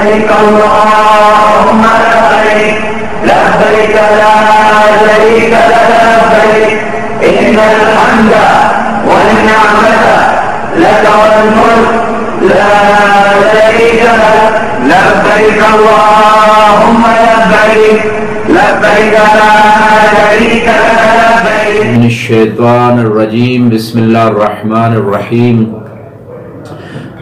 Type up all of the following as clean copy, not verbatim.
لبيك اللهم لبيك لبيك لا شريك لك لبيك إن الحمد والنعمة لك والملك لا شريك لك لبيك اللهم لبيك لبيك لا شريك لك لبيك من الشیطان الرجیم بسم اللہ الرحمن الرحیم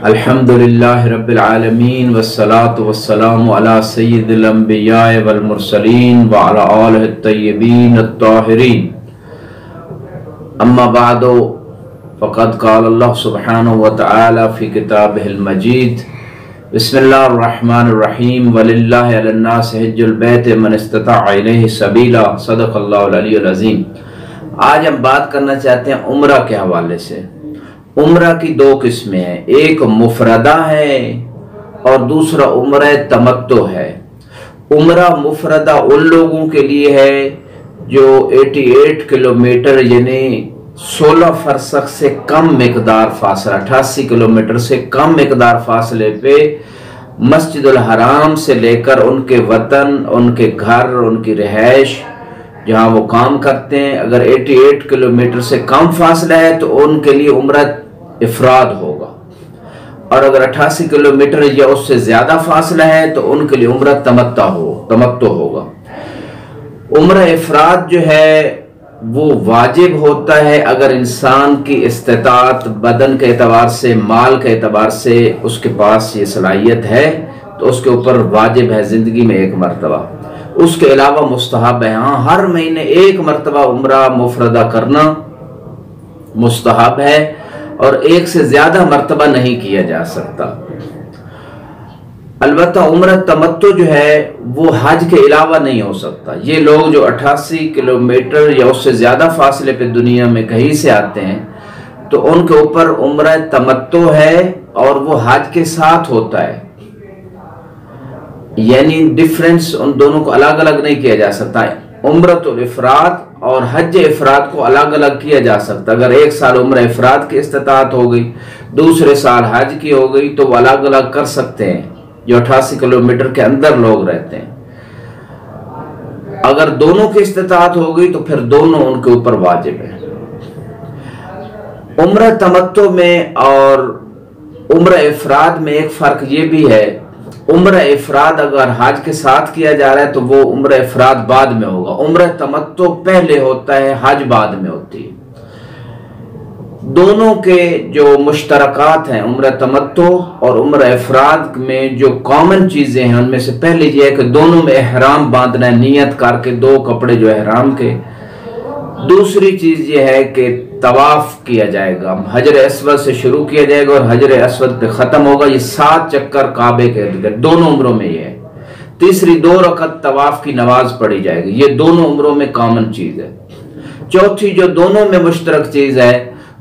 الحمدللہ رب العالمین والصلاة والسلام علی سید الانبیاء والمرسلین وعلی آلہ الطیبین الطاہرین اما بعد فقد قال اللہ سبحانہ وتعالی فی کتابہ المجید بسم اللہ الرحمن الرحیم وَلِلَّهِ عَلَى النَّاسِ حِجُّ الْبَيْتِ مَنِ اسْتَطَاعَ إِلَيْهِ سَبِيلًا صدق اللہ العلی العظیم۔ آج ہم بات کرنا چاہتے ہیں عمرہ کے حوالے سے۔ عمرہ کی دو قسمیں ہیں، ایک مفردہ ہے اور دوسرا عمرہ تمتع ہے۔ عمرہ مفردہ ان لوگوں کے لیے ہے جو 88 کلومیٹر یعنی 16 فرسخ سے کم مقدار فاصلہ، 88 کلومیٹر سے کم مقدار فاصلے پہ مسجد الحرام سے لے کر ان کے وطن، ان کے گھر، ان کی رہائش جہاں وہ کام کرتے ہیں، اگر 88 کلومیٹر سے کم فاصلہ ہے تو ان کے لیے عمرہ افراد ہوگا، اور اگر 88 کلومیٹر یا اس سے زیادہ فاصلہ ہے تو ان کے لیے عمرہ تمتع ہوگا۔ عمرہ افراد جو ہے وہ واجب ہوتا ہے اگر انسان کی استطاعت بدن کے اعتبار سے، مال کے اعتبار سے اس کے پاس یہ صلاحیت ہے تو اس کے اوپر واجب ہے زندگی میں ایک مرتبہ۔ اس کے علاوہ مستحب ہے، ہاں ہر مہینے ایک مرتبہ عمرہ مفردہ کرنا مستحب ہے اور ایک سے زیادہ مرتبہ نہیں کیا جا سکتا۔ البتہ عمرہ تمتع جو ہے وہ حج کے علاوہ نہیں ہو سکتا۔ یہ لوگ جو 88 کلومیٹر یا اس سے زیادہ فاصلے پہ دنیا میں کہیں سے آتے ہیں تو ان کے اوپر عمرہ تمتع ہے اور وہ حج کے ساتھ ہوتا ہے، یعنی ڈیفرنس ان دونوں کو الگ الگ نہیں کیا جا سکتا۔ عمرۃ الافراد اور حج افراد کو الگ الگ کیا جا سکتا۔ اگر ایک سال عمرہ افراد کی استطاعت ہو گئی، دوسرے سال حج کی ہو گئی تو وہ الگ الگ کر سکتے ہیں جو 88 کلومیٹر کے اندر لوگ رہتے ہیں۔ اگر دونوں کی استطاعت ہو گئی تو پھر دونوں ان کے اوپر واجب ہے۔ عمرہ تمتع میں اور عمرہ افراد میں ایک فرق یہ بھی ہے، عمرہ افراد اگر حج کے ساتھ کیا جا رہا ہے تو وہ عمرہ افراد بعد میں ہوگا، عمرہ تمتع پہلے ہوتا ہے، حج بعد میں ہوتی ہے۔ دونوں کے جو مشترکات ہیں عمرہ تمتع اور عمرہ افراد میں جو کامن چیزیں ہیں ان میں سے پہلی یہ ہے کہ دونوں میں احرام باندھنا ہے، نیت کر کے دو کپڑے جو احرام کے۔ دوسری چیز یہ ہے کہ طواف کیا جائے گا، حجر اسود سے شروع کیا جائے گا اور حجر اسود پہ ختم ہوگا، یہ 7 چکر کعبے کے ارد گرد دونوں عمروں میں یہ ہے۔ تیسری 2 رکعت طواف کی نماز پڑھی جائے گی، یہ دونوں عمروں میں کامن چیز ہے۔ چوتھی جو دونوں میں مشترک چیز ہے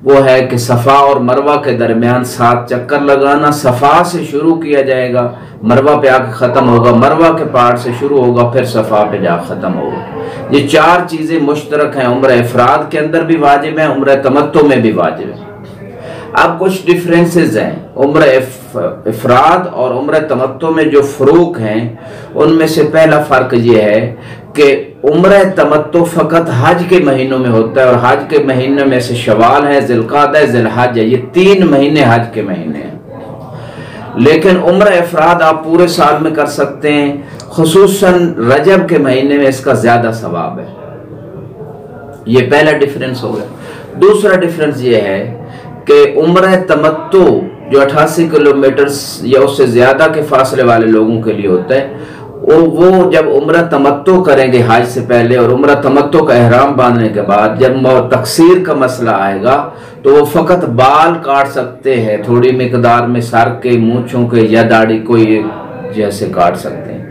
وہ ہے کہ صفا اور مروہ کے درمیان 7 چکر لگانا، صفا سے شروع کیا جائے گا، مروہ پہ آ کے ختم ہوگا، مروہ کے پہاڑ سے شروع ہوگا پھر صفا پہ جا ختم ہوگا۔ یہ 4 چیزیں مشترک ہیں، عمرہ افراد کے اندر بھی واجب ہیں، عمرہ تمتع میں بھی واجب ہیں۔ اب کچھ ڈیفرنسز ہیں عمرہ افراد اور عمرہ تمتع میں، جو فروق ہیں ان میں سے پہلا فرق یہ ہے کہ عمرہ تمتع فقط حج کے مہینوں میں ہوتا ہے، اور حج کے مہینوں میں سے شوال ہے، ذی القعدہ ہے، ذی الحج ہے، یہ 3 مہینے حج کے مہینے ہیں۔ لیکن عمرہ افراد آپ پورے سال میں کر سکتے ہیں، خصوصاً رجب کے مہینے میں اس کا زیادہ ثواب ہے۔ یہ پہلا ڈیفرنس ہو گیا۔ دوسرا ڈیفرنس یہ ہے کہ عمرہ تمتع جو 88 کلومیٹر یا اس سے زیادہ کے فاصلے والے لوگوں کے لیے ہوتا ہے، وہ جب عمرہ تمتع کریں گے حج سے پہلے اور عمرہ تمتع کا احرام باندھنے کے بعد جب تقصیر کا مسئلہ آئے گا تو وہ فقط بال کاٹ سکتے ہیں، تھوڑی مقدار میں سر کے، مونچھوں کے یا داڑھی کوئی جیسے کاٹ سکتے ہیں،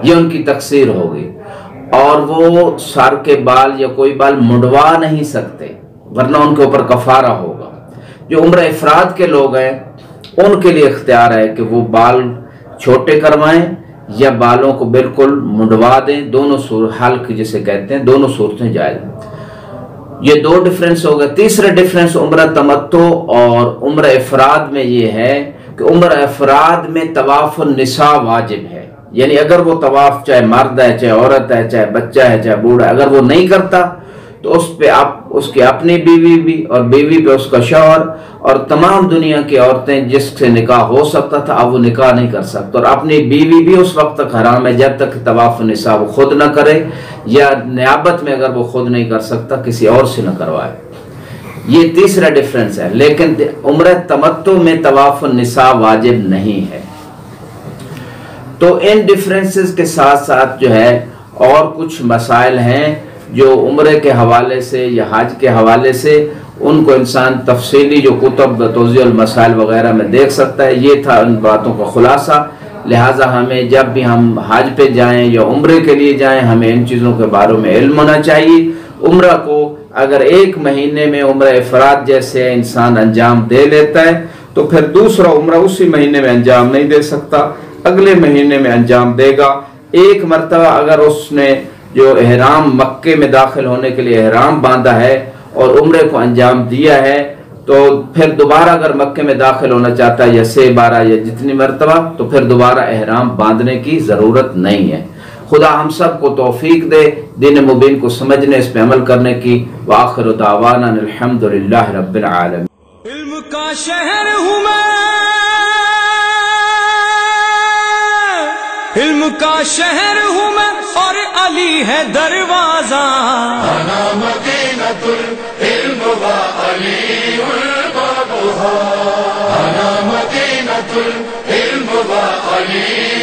یہ ان کی تقصیر ہوگی، اور وہ سر کے بال یا کوئی بال منڈوا نہیں سکتے ورنہ ان کے اوپر کفارہ ہوگا۔ جو عمرہ افراد کے لوگ ہیں ان کے لیے اختیار ہے کہ وہ بال چھوٹے کروائیں یا بالوں کو بالکل منڈوا دیں، دونوں حلق جسے کہتے ہیں، دونوں صورتیں جائز ہیں۔ یہ 2 ڈیفرنس ہو گئے۔ تیسرا ڈیفرنس عمرہ تمتع اور عمرہ افراد میں یہ ہے کہ عمر افراد میں طواف النساء واجب ہے، یعنی اگر وہ طواف چاہے مرد ہے، چاہے عورت ہے، چاہے بچہ ہے، چاہے بوڑھا ہے، اگر وہ نہیں کرتا تو اس پہ اس کی اپنی بیوی بھی، اور بیوی پہ اس کا شوہر، اور تمام دنیا کی عورتیں جس سے نکاح ہو سکتا تھا اب وہ نکاح نہیں کر سکتا، اور اپنی بیوی بھی اس وقت تک حرام ہے جب تک طواف النساء وہ خود نہ کرے، یا نیابت میں اگر وہ خود نہیں کر سکتا کسی اور سے نہ کروائے۔ یہ تیسرا ڈیفرنس ہے۔ لیکن عمرہ تمتع میں طواف النساء واجب نہیں ہے۔ تو ان ڈیفرنسز کے ساتھ ساتھ جو ہے اور کچھ مسائل ہیں جو عمرے کے حوالے سے یا حج کے حوالے سے ان کو انسان تفصیلی جو کتب توضیح المسائل وغیرہ میں دیکھ سکتا ہے۔ یہ تھا ان باتوں کا خلاصہ۔ لہٰذا ہمیں جب بھی ہم حج پہ جائیں یا عمرے کے لیے جائیں ہمیں ان چیزوں کے بارے میں علم ہونا چاہیے۔ عمرہ کو اگر ایک مہینے میں عمرہ افراد جیسے انسان انجام دے لیتا ہے تو پھر دوسرا عمرہ اسی مہینے میں انجام نہیں دے سکتا، اگلے مہینے میں انجام دے گا۔ ایک مرتبہ اگر اس نے جو احرام مکے میں داخل ہونے کے لیے احرام باندھا ہے اور عمرے کو انجام دیا ہے تو پھر دوبارہ اگر مکے میں داخل ہونا چاہتا ہے یا 6 12 یا جتنی مرتبہ تو پھر دوبارہ احرام باندھنے کی ضرورت نہیں ہے۔ خدا ہم سب کو توفیق دے دین مبین کو سمجھنے، اس پہ عمل کرنے کی۔ وآخر دعوانا الحمدللہ رب العالمین۔ علم کا شہر ہوں میں، علم کا شہر ہوں میں اور علی ہے دروازہ، انا مدینۃ العلم وعلی بابها، انا مدینۃ العلم وعلی